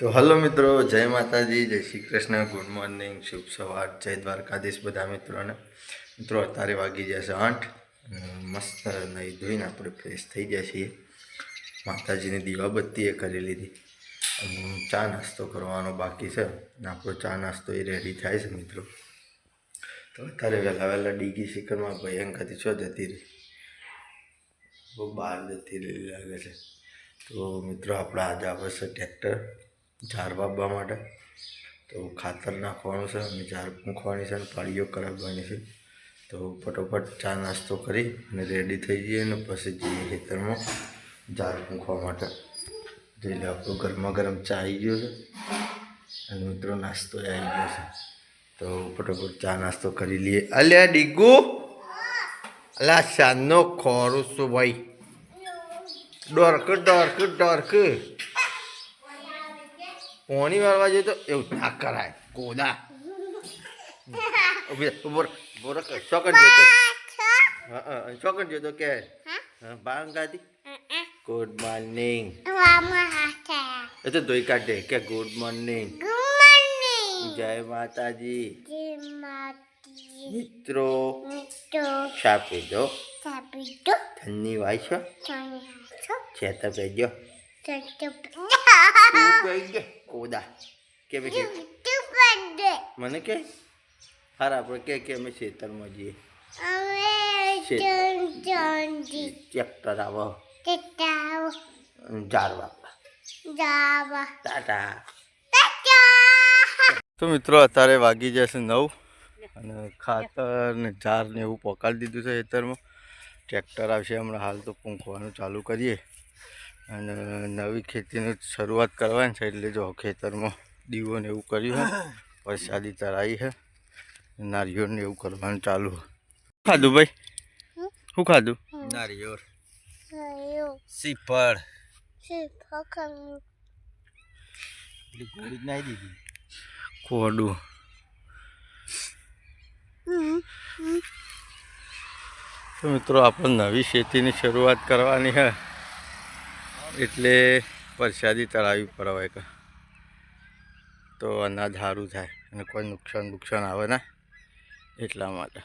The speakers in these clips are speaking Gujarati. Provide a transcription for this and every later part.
તો હલો મિત્રો, જય માતાજી, જય શ્રી કૃષ્ણ, ગુડ મોર્નિંગ, શુભ સવાર, જય દ્વારકાધીશ બધા મિત્રોને. મિત્રો અત્યારે વાગી જશે 8. મસ્ત નહીં ધોઈને આપણે ફ્રેશ થઈ ગયા છીએ. માતાજીની દીવાબત્તી એ કરી લીધી અને ચા નાસ્તો કરવાનો બાકી છે. આપણો ચા નાસ્તો એ રેડી થાય છે મિત્રો. તો અત્યારે વહેલા ડીગી શિખરમાં ભયંકરથી છો જતી રહી, બહુ બહાર જતી રહી લાગે છે. તો મિત્રો આપણે આજે આવશે ટ્રેક્ટર ઝાર વાવવા માટે. તો ખાતર નાખવાનું છે અને ઝાર મૂકવાની છે અને પાળીઓ કરાવવાની છે. તો ફટોફટ ચા નાસ્તો કરી અને રેડી થઈ જઈએ અને પછી જઈએ ખેતરમાં ઝાર મૂકવા માટે. જોઈ લે આપણું ગરમા ગરમ ચા આવી ગયો છે અને મિત્રો નાસ્તો આવી ગયો છે. તો ફટોફટ ચા નાસ્તો કરી લઈએ. અલ્યા ડીગુ, અલા શાનનો ખોરું છું ભાઈ, ડોરક પોણી વાળવા જોઈએ તો એવું ના કરાય. કોદા ચોકડ જોતો, ચોકડ જોતો કે બાંગ ગાતી. ગુડ મોર્નિંગ એ તો ધોઈ કાઢે કે ગુડ મોર્નિંગ, જય માતાજી. મિત્રો ચા પીધો, ઠંડી વાય છે તો કહેજો. કોદા કે મને કે હારા આપણે કે અમે ખેતરમાં જઈએ. ટ્રેક્ટર આવો ઝાર વાપા. ટાટા. તો મિત્રો અત્યારે વાગી જશે 9 અને ખાતર ને ઝાર ને એવું પકાડી દીધું છે ખેતરમાં. ટ્રેક્ટર આવશે હમણાં. હાલ તો પૂંખવાનું ચાલુ કરીએ અને નવી ખેતીની શરૂઆત કરવાની છે. એટલે જો ખેતરમાં દીવો ને એવું કર્યું છે, વરસાદી તરાઈ છે, નારિયેળ ને એવું કરવાનું ચાલુ. શું ખાધું ભાઈ? શું ખાધું? નારિયેળ, શ્રીફળ, કોડું. તો મિત્રો આપણે નવી ખેતીની શરૂઆત કરવાની છે એટલે વરસાદી તળાવી પડે કે તો અનાજ સારું થાય અને કોઈ નુકસાન આવે ને, એટલા માટે.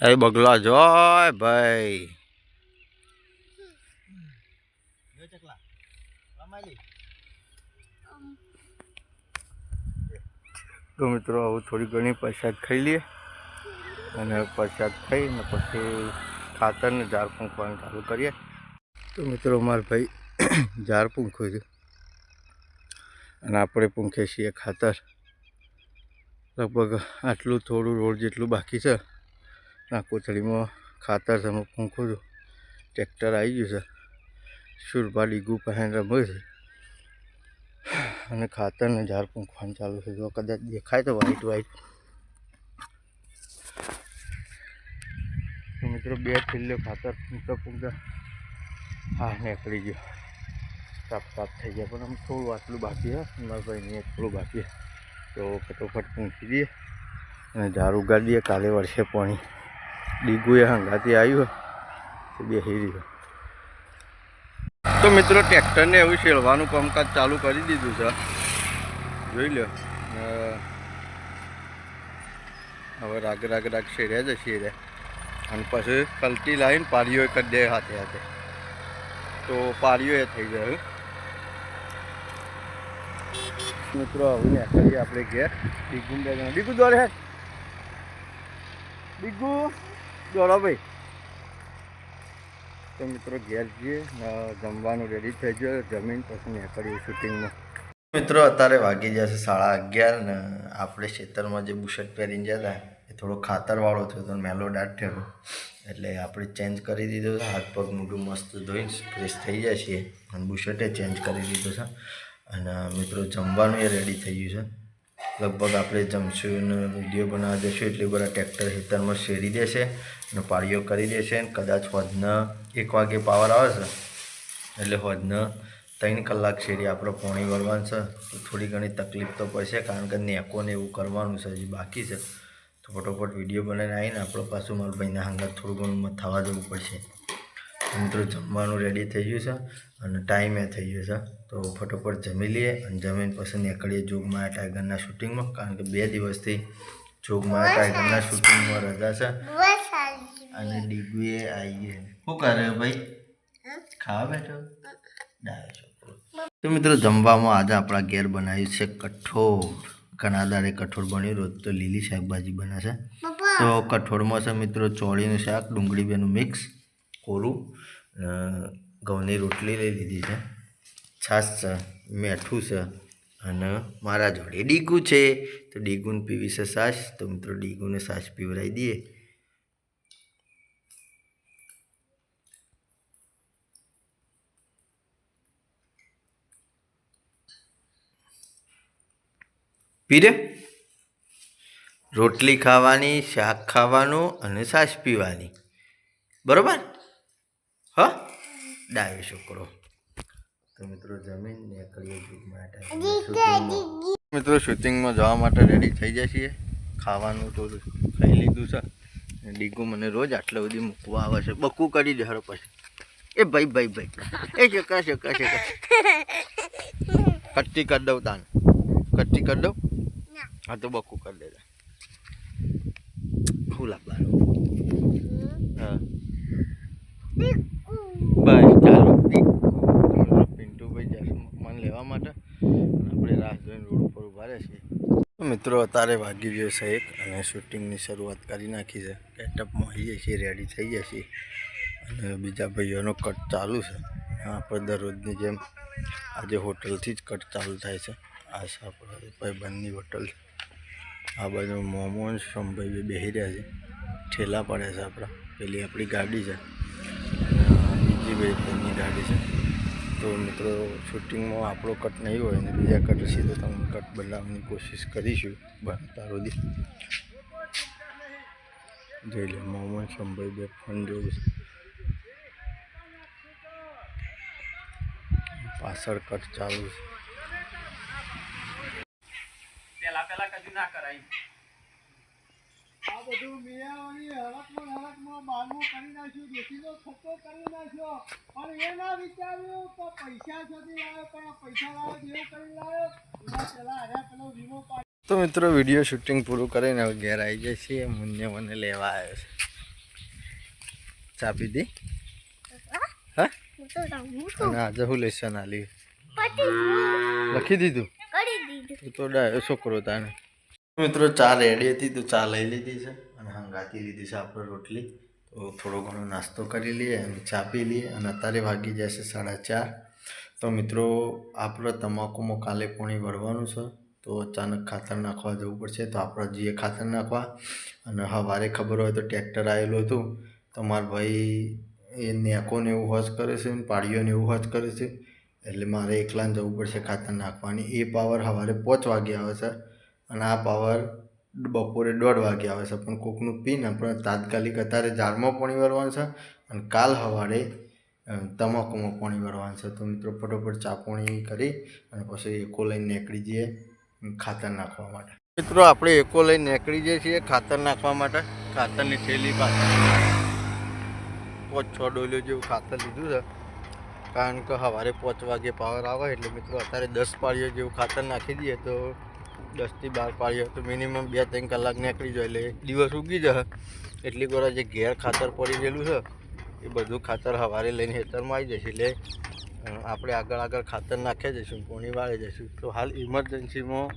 એ બગલા જોય ભાઈ. તો મિત્રો હવે થોડી ઘણી પ્રસાદ ખાઈ લઈએ અને પ્રસાદ ખાઈને પછી ખાતરને ઝાર પૂંખવાનું ચાલુ કરીએ. તો મિત્રો મારા ભાઈ ઝાર પૂંખ્યું છે અને આપણે પૂંખીએ છીએ ખાતર. લગભગ આટલું થોડું રોડ જેટલું બાકી છે. આ કોથળીમાં ખાતર છે, હું પૂંખું છું. ટ્રેક્ટર આવી ગયું છે, સુરભા ડીગુ પહેન રમે છે અને ખાતરને ઝાર પૂંખવાનું ચાલુ છે. જો કદાચ દેખાય તો વ્હાઈટ. તો મિત્રો 2 થેલીઓ ખાતર પૂંખતા હા નીકળી ગયો, સાફ થઈ ગયા. પણ આમ થોડું આટલું બાકી છે મારા ભાઈને, થોડું બાકી. તો ફટોફટ પૂંખી દઈએ અને ઝાર ઉગાડી દઈએ. કાલે વર્ષે પાણી ડીગુએ હંગાથી આવ્યું તો બેસી રહ્યો. તો મિત્રો ટ્રેક્ટરને એવું શેળવાનું કામકાજ ચાલુ કરી દીધું છે, જોઈ લો. હવે રાગ શેર્યા જશે રે અને પછી કલટી લાવીને પારીઓ કરી દે હાથે. તો પારીઓ એ થઈ જાય. મિત્રો હવે નીકળીએ આપણે ઘેર. ડીગુ દોડે હે, ડીગુ દોડો ભાઈ. તો મિત્રો ઘેર જઈએ, જમવાનું રેડી થઈ ગયો, જમીન પછી નીકળીએ શૂટિંગમાં. મિત્રો અત્યારે વાગી જશે 11:30 ને આપણે ખેતરમાં જે બુશર્ટ પહેરીને જતા એ થોડો ખાતરવાળો થયો તો મેલો દાટ થયો એટલે આપણે ચેન્જ કરી દીધો છે. હાથ પગ મોઢું મસ્ત ધોઈને ફ્રેશ થઈ જાય છે અને બુશર્ટે ચેન્જ કરી દીધો છે. અને મિત્રો જમવાનું એ રેડી થઈ ગયું છે. લગભગ આપણે જમશું અને વિડીયો બનાવવા જઈશું એટલે બધા ટ્રેક્ટર ખેતરમાં શેરી દેશે અને પાળીઓ કરી દેશે. કદાચ હોજના 1 વાગે પાવર આવે છે એટલે હોજના 3 કલાક શેરી આપણે પોણી વળવાનું છે તો થોડી ઘણી તકલીફ તો પડશે કારણ કે નેકોને એવું કરવાનું છે હજી બાકી છે. તો ફટોફટ વિડીયો બનાવીને આવીને આપણે પાછું મારા ભાઈના હાંગત થોડું ઘણું થવા જવું પડશે. મિત્રો જમવાનું રેડી થઈ ગયું છે અને ટાઈમે થઈ ગયો છે તો ફટોફટ જમી લઈએ અને જમીન પછી નીકળીએ જોગમાયા ટાઈગરના શૂટિંગમાં કારણ કે 2 દિવસથી જોગમાયા ટાઈગરના શૂટિંગમાં રજા છે અને ડીગુએ આવીએ. શું કરે ભાઈ? ખાવા બેઠો ડાયો છોકરો. તો મિત્રો જમવામાં આજે આપણા ઘેર બનાવ્યું છે કઠોળ. ઘણા દાડે કઠોળ બન્યું, રોજ તો લીલી શાકભાજી બને છે. તો કઠોળમાં છે મિત્રો ચોળીનું શાક, ડુંગળી બેનું મિક્સ, કોરું, ઘઉંની રોટલી લઈ લીધી છે, છાશ છે, મેઠું છે અને મારા જોડે ડીગુ છે. તો ડીગુને પીવી છે છાશ. તો મિત્રો ડીગુને છાશ પીવડાવી દઈએ. પીરે રોટલી ખાવાની, શાક ખાવાનું અને છાશ પીવાની, બરોબર? હા, ડાયો છોકરો. તો મિત્રો જમીન નીકળીએ મિત્રો શૂટિંગમાં જવા માટે રેડી થઈ જાય છીએ. ખાવાનું થોડું ખાઈ લીધું છે. ડીગુ મને રોજ આટલા સુધી મૂકવા આવે છે. બકું કરી દે હરો પછી. એ ભાઈ એ શકા કટ્ટી કરી દઉં તાન, કટ્ટી કરી દઉં. હા તો બકું કરી દેતા. શું લાવવાનું? હા બસ ચાલો. પિન્ટુભાઈ જશે મન લેવા માટે. આપણે રાહ જોઈને રોડ ઉપર ઊભા રહેશે. તો મિત્રો અત્યારે વાગી ગયો છે 1 અને શૂટિંગની શરૂઆત કરી નાખી છે. પેટઅપમાં આવીએ છીએ, રેડી થઈ જાય છે અને બીજા ભાઈઓનો કટ ચાલુ છે. આપણે દરરોજની જેમ આજે હોટલથી જ કટ ચાલુ થાય છે. આ છે આપણે ભાઈબંધની હોટલ. આ બાજુ મોમોન સંભાઈ બેસી રહ્યા છે, ઠેલા પડ્યા છે આપણા. પેલી આપણી ગાડી છે, બીજી ભાઈની ગાડી છે. તો મિત્રો શૂટિંગમાં આપણો કટ નહીં હોય અને બીજા કટ હશે તો તમે કટ બનાવવાની કોશિશ કરીશું બનતા સુધી. જોઈ લે મોમોન સંભાઈ બે ફોન જોઉં છે, પાછળ કટ ચાલુ છે. પેલા કદી ના કરાય આ બધું મિયાવાની હરકમાં બારમું કરી નાખ્યું, દેશીનો ખર્ચો કરી નાખ્યો પણ એ ના વિચાર્યું તો પૈસા શોધી લાવ્યો, પણ પૈસા લાવ્યો જેવું કરી લાવ્યો એના પેલા હર્યા પેલો વીમો પાડ્યો. તો મિત્રો વિડીયો શૂટિંગ પૂરું કરીને હવે ઘેર આવી જાય છીએ. મુન્ને મને લેવા આવ્યો છે. ચા પીધી? હા, અને આજે હું લેશન આલી લખી દીધું તો ડાયો છોકરો તાને. મિત્રો ચા રેડી હતી તો ચા લઈ લીધી છે અને હંગાતી લીધી છે આપણે રોટલી. તો થોડો ઘણો નાસ્તો કરી લઈએ અને ચા પી લઈએ અને અત્યારે વાગી જશે 4:30. તો મિત્રો આપણે તમાકુમાં કાલે પોણી વળવાનું છે તો અચાનક ખાતર નાખવા જવું પડશે. તો આપણે જઈએ ખાતર નાખવા અને સવારે ખબર હોય તો ટ્રેક્ટર આવેલું હતું તો મારા ભાઈ એ નેકોને એવું હોજ કરે છે ને પાડીઓને એવું હોજ કરે છે એટલે મારે એકલાને જવું પડશે ખાતર નાખવાની. એ પાવર સવારે 5 વાગે આવે છે અને આ પાવર બપોરે 1:30 વાગે આવે છે. પણ કોકનું પીને આપણે તાત્કાલિક અત્યારે ઝાડમાં પાણી વળવાનું છે અને કાલ સવારે તમાકુમાં પાણી વળવાનું છે. તો મિત્રો ફટોફટ ચા પાણી કરી અને પછી એકો લઈને નીકળી જઈએ ખાતર નાખવા માટે. મિત્રો આપણે એકો લઈને નીકળી જઈએ છીએ ખાતર નાખવા માટે. ખાતરની થેલી પાછળ 5-6 ડોલીઓ જેવું ખાતર લીધું છે કારણ કે સવારે 5 વાગે પાવર આવે એટલે મિત્રો અત્યારે 10 પાળીઓ જેવું ખાતર નાખી દઈએ તો 10 થી 12 પાળીઓ તો મિનિમમ 2-3 કલાક નીકળી જાય એટલે દિવસ ઉગી જશે. એટલી વાર જે ઘેર ખાતર પડી ગયેલું છે એ બધું ખાતર સવારે લઈને ખેતરમાં આવી જશે એટલે આપણે આગળ ખાતર નાખી જઈશું, પોણી વાળી જઈશું. તો હાલ ઇમરજન્સીમાં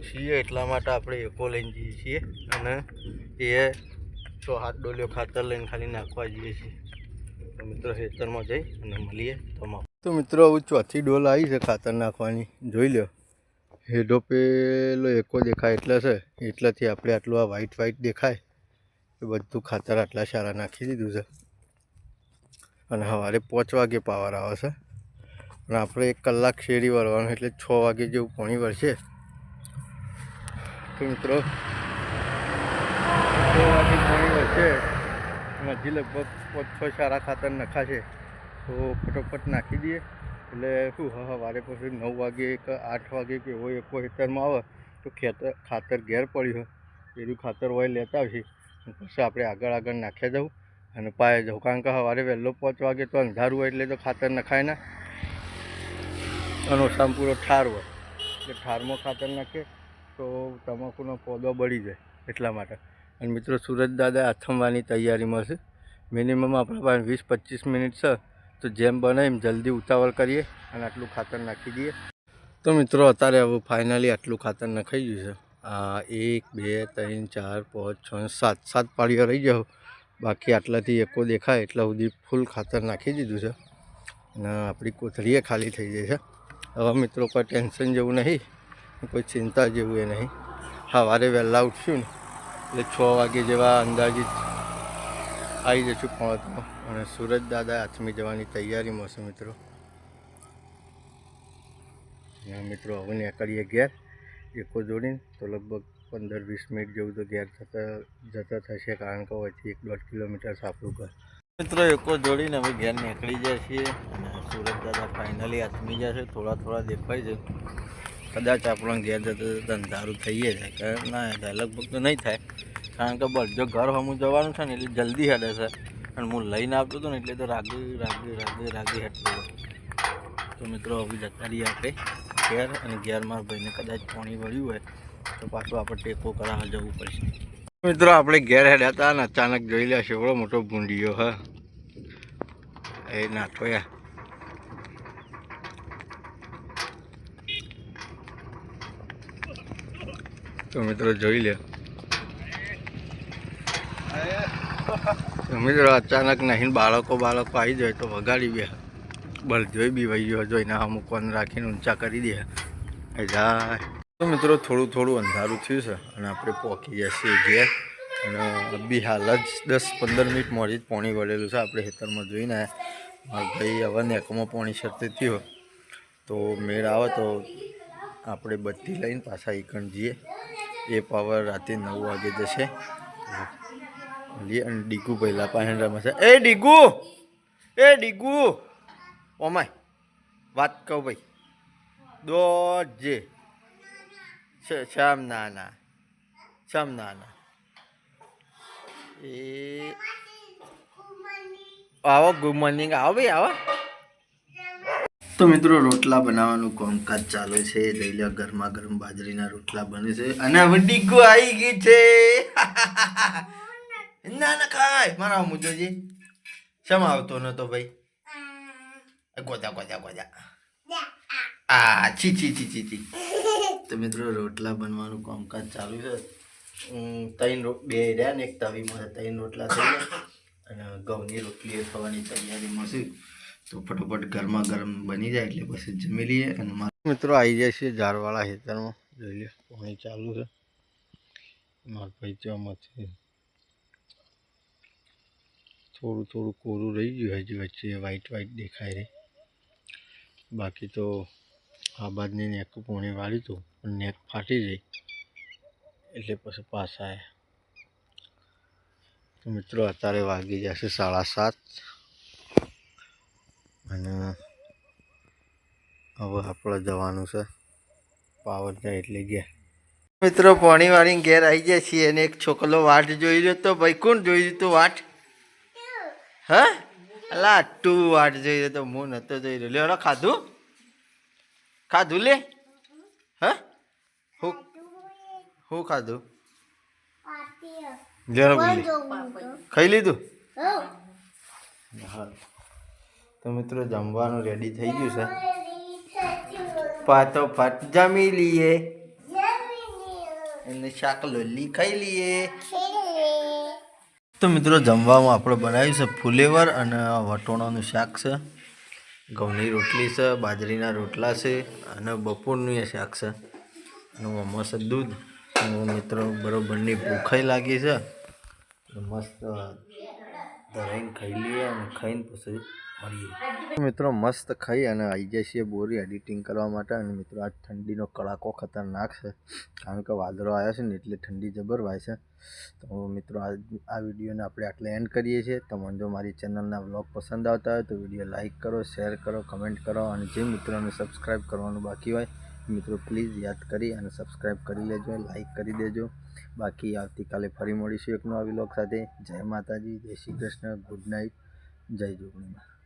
છીએ એટલા માટે આપણે એકો લઈને જઈએ છીએ અને એ 6-7 ડોલીઓ ખાતર લઈને ખાલી નાખવા જઈએ છીએ. તો મિત્રો ખેતરમાં જઈ અને મળીએ તમાકુ. તો મિત્રો હવે 4થી ડોલ આવી છે ખાતર નાખવાની, જોઈ લો. હેડો પેલો એકો દેખાય એટલે છે એટલાથી આપણે આટલું આ વ્હાઈટ દેખાય એ બધું ખાતર આટલા સારા નાખી દીધું છે અને સવારે 5 વાગે પાવર આવે છે અને આપણે 1 કલાક શેરી વળવાનું એટલે 6 વાગે જેવું પાણી વળશે. તો મિત્રો 6 વાગે પાણી વળશે અને હજી લગભગ 5-6 સારા ખાતર નખાશે તો ફટોફટ નાખી દઈએ એટલે શું સવારે પછી 9 વાગે કે 8 વાગે કે એવો એકો ખેતરમાં આવે તો ખાતર ઘેર પડ્યું હોય એનું ખાતર હોય લેતા આવશે પછી આપણે આગળ નાખ્યા જવું અને પાયા જવું. કારણ કે સવારે વહેલો 5 વાગે તો અંધારું હોય એટલે તો ખાતર નખાય ના અને ઓછામાં પૂરો ઠાર હોય એટલે ઠારમાં ખાતર નાખે તો તમાકુનો પૌધો બળી જાય એટલા માટે. અને મિત્રો સુરજ દાદા આથમવાની તૈયારીમાં છે. મિનિમમ આપણા પાસે 20-25 મિનિટ છે તો જેમ બને એમ જલ્દી ઉતાવળ કરીએ અને આટલું ખાતર નાખી દઈએ. તો મિત્રો અત્યારે હવે ફાઇનલી આટલું ખાતર નખાઈ ગયું છે. આ 1 2 3 4 5 6 7 પાળીઓ રહી જાવ, બાકી આટલાથી એકો દેખાય એટલા સુધી ફૂલ ખાતર નાખી દીધું છે અને આપણી કોથળીએ ખાલી થઈ જાય છે. હવે મિત્રો કોઈ ટેન્શન જેવું નહીં, કોઈ ચિંતા જેવું એ નહીં. સવારે વહેલા ઉઠશું ને એટલે 6 વાગે જેવા અંદાજિત આવી જશું પહોંચમાં અને સુરજ દાદા આથમી જવાની તૈયારીમાં છે મિત્રો. મિત્રો હવે નીકળીએ ઘેર એકો જોડીને તો લગભગ 15-20 મિનિટ જેવું તો ઘેર જતા થશે, કારણ કે અહીંથી 1-1.5 કિલોમીટર સાપરું ઘર. મિત્રો એકો જોડીને હવે ઘેર નીકળી જાય છીએ અને સુરજ દાદા ફાઇનલી આથમી જશે. થોડા દેખાય છે, કદાચ આપણને ઘેર જતા અંધારું થઈએ જાય કે ના થાય, લગભગ તો નહીં થાય કારણ કે બસ જો ઘર હમું જવાનું છે ને એટલે જલ્દી હેડે છે અને હું લઈને આવતો હતો ને એટલે તો રાગી હેડતો હતો. તો મિત્રો હવે જતા રહીએ આપણે ઘેર અને ઘેર મારા ભાઈને કદાચ પાણી વળ્યું હોય તો પાછું આપણે ટેકો કરાવવા જવું પડશે. મિત્રો આપણે ઘેર હેડ્યા હતા અને અચાનક જોઈ લે એવડો મોટો ભૂંડિયો હા એ નાઠોયા. તો મિત્રો જોઈ લે. મિત્રો અચાનક નહીં બાળકો આવી જાય તો વગાડી બે બસ જોઈ બી વહી ગયો જોઈને અમુક કોન રાખીને ઊંચા કરી દે જાય. તો મિત્રો થોડું અંધારું થયું છે અને આપણે પહોંચી જશે ઘેર અને બી હાલ જ 10-15 મિનિટ મોડી જ પાણી વળેલું છે. આપણે ખેતરમાં જોઈને મારા ભાઈ હવે નેકોમાં પાણી શરતી થયો તો મેળ આવે તો આપણે બત્તી લઈને પાછા ઈકણ જઈએ. એ પાવર રાતે 9 વાગે જશે. અને ડીગુ પહેલાં પાસે રમશે. એ ડીગુ ઓમાય વાત કહું ભાઈ દોડજે શ્યામ ના એ આવો ગુડ મોર્નિંગ આવો ભાઈ આવો. તો મિત્રો રોટલા બનાવવાનું કામકાજ ચાલુ છે. લઈ લો ગરમા ગરમ બાજરીના રોટલા બને છે અને હવે ડીગુ આવી ગઈ છે. ના ખાય મારા મુજોજી શમ આવતો નતો ભાઈ ગોજા આ ચી. તો મિત્રો રોટલા બનવાનું કામકાજ ચાલુ છે. 3 બે રહ્યા ને એક તવીમાં 3 રોટલા થઈ ગયા અને ઘઉંની રોટલી થવાની તૈયારીમાં છે. તો ફટોફટ ગરમા ગરમ બની જાય એટલે પછી જમી લઈએ. અને મિત્રો આવી જાય છે ઝાડવાળા ખેતરમાં. જોઈ લે પાણી ચાલુ છે. મારા ભાઈ ચોમાંથી થોડું કોરું રહી ગયું હજી વચ્ચે વ્હાઈટ દેખાય રહી. બાકી તો આ બાજની નેક પોણી વાળી હતું પણ નેક ફાટી ગઈ એટલે પછી પાછા આવ્યા. તો મિત્રો અત્યારે વાગી જશે 7:30 અને હવે આપણે જવાનું છે પાવર જાય એટલે ગયા. મિત્રો પાણી વાળીને ઘેર આવી જાય છીએ અને એક છોકરો વાટ જોઈ રહ્યો તો ભાઈ કોણ જોઈ રહ્યું તું વાટ? હા અલા તું વાટ જોઈ રહ્યો તો હું નતો જોઈ રહ્યો. લે ખાધું લે હા હું ખાધું ખાઈ લીધું. હા તો મિત્રો જમવાનું રેડી થઈ ગયું છે. પાતો ફાટ જમી લઈએ અને શાક લોલી ખાઈ લઈએ. તો મિત્રો જમવામાં આપણે બનાવ્યું છે ફુલેવર અને વટોણાનું શાક છે, ઘઉંની રોટલી છે, બાજરીના રોટલા છે અને બપોરનું એ શાક છે અને મસ્ત દૂધ. મિત્રો બરોબરની ભૂખાઈ લાગી છે મસ્ત ધરાઈને ખાઈ લઈએ અને ખાઈને પછી મળીએ મિત્રો. મસ્ત ખાઈ અને આવી જાય છે બોરી એડિટિંગ કરવા માટે. અને મિત્રો આજ ઠંડીનો કડાકો ખતરનાક છે, કારણ કે વાદળો આવ્યા છે ને એટલે ઠંડી જબર વાય છે. તો મિત્રો આ વિડીયોને આપણે આટલે એન્ડ કરીએ છીએ. તમને જો મારી ચેનલના વ્લોગ પસંદ આવતા હોય તો વિડીયો લાઇક કરો, શેર કરો, કમેન્ટ કરો. અને જે મિત્રોને સબસ્ક્રાઈબ કરવાનું બાકી હોય મિત્રો પ્લીઝ યાદ કરી અને સબસ્ક્રાઈબ કરી લેજો, લાઇક કરી દેજો. બાકી આવતીકાલે ફરી મળીશું એક નવા વ્લોગ સાથે. જય માતાજી, જય શ્રી કૃષ્ણ, ગુડ નાઇટ, જય જોગણીમાં.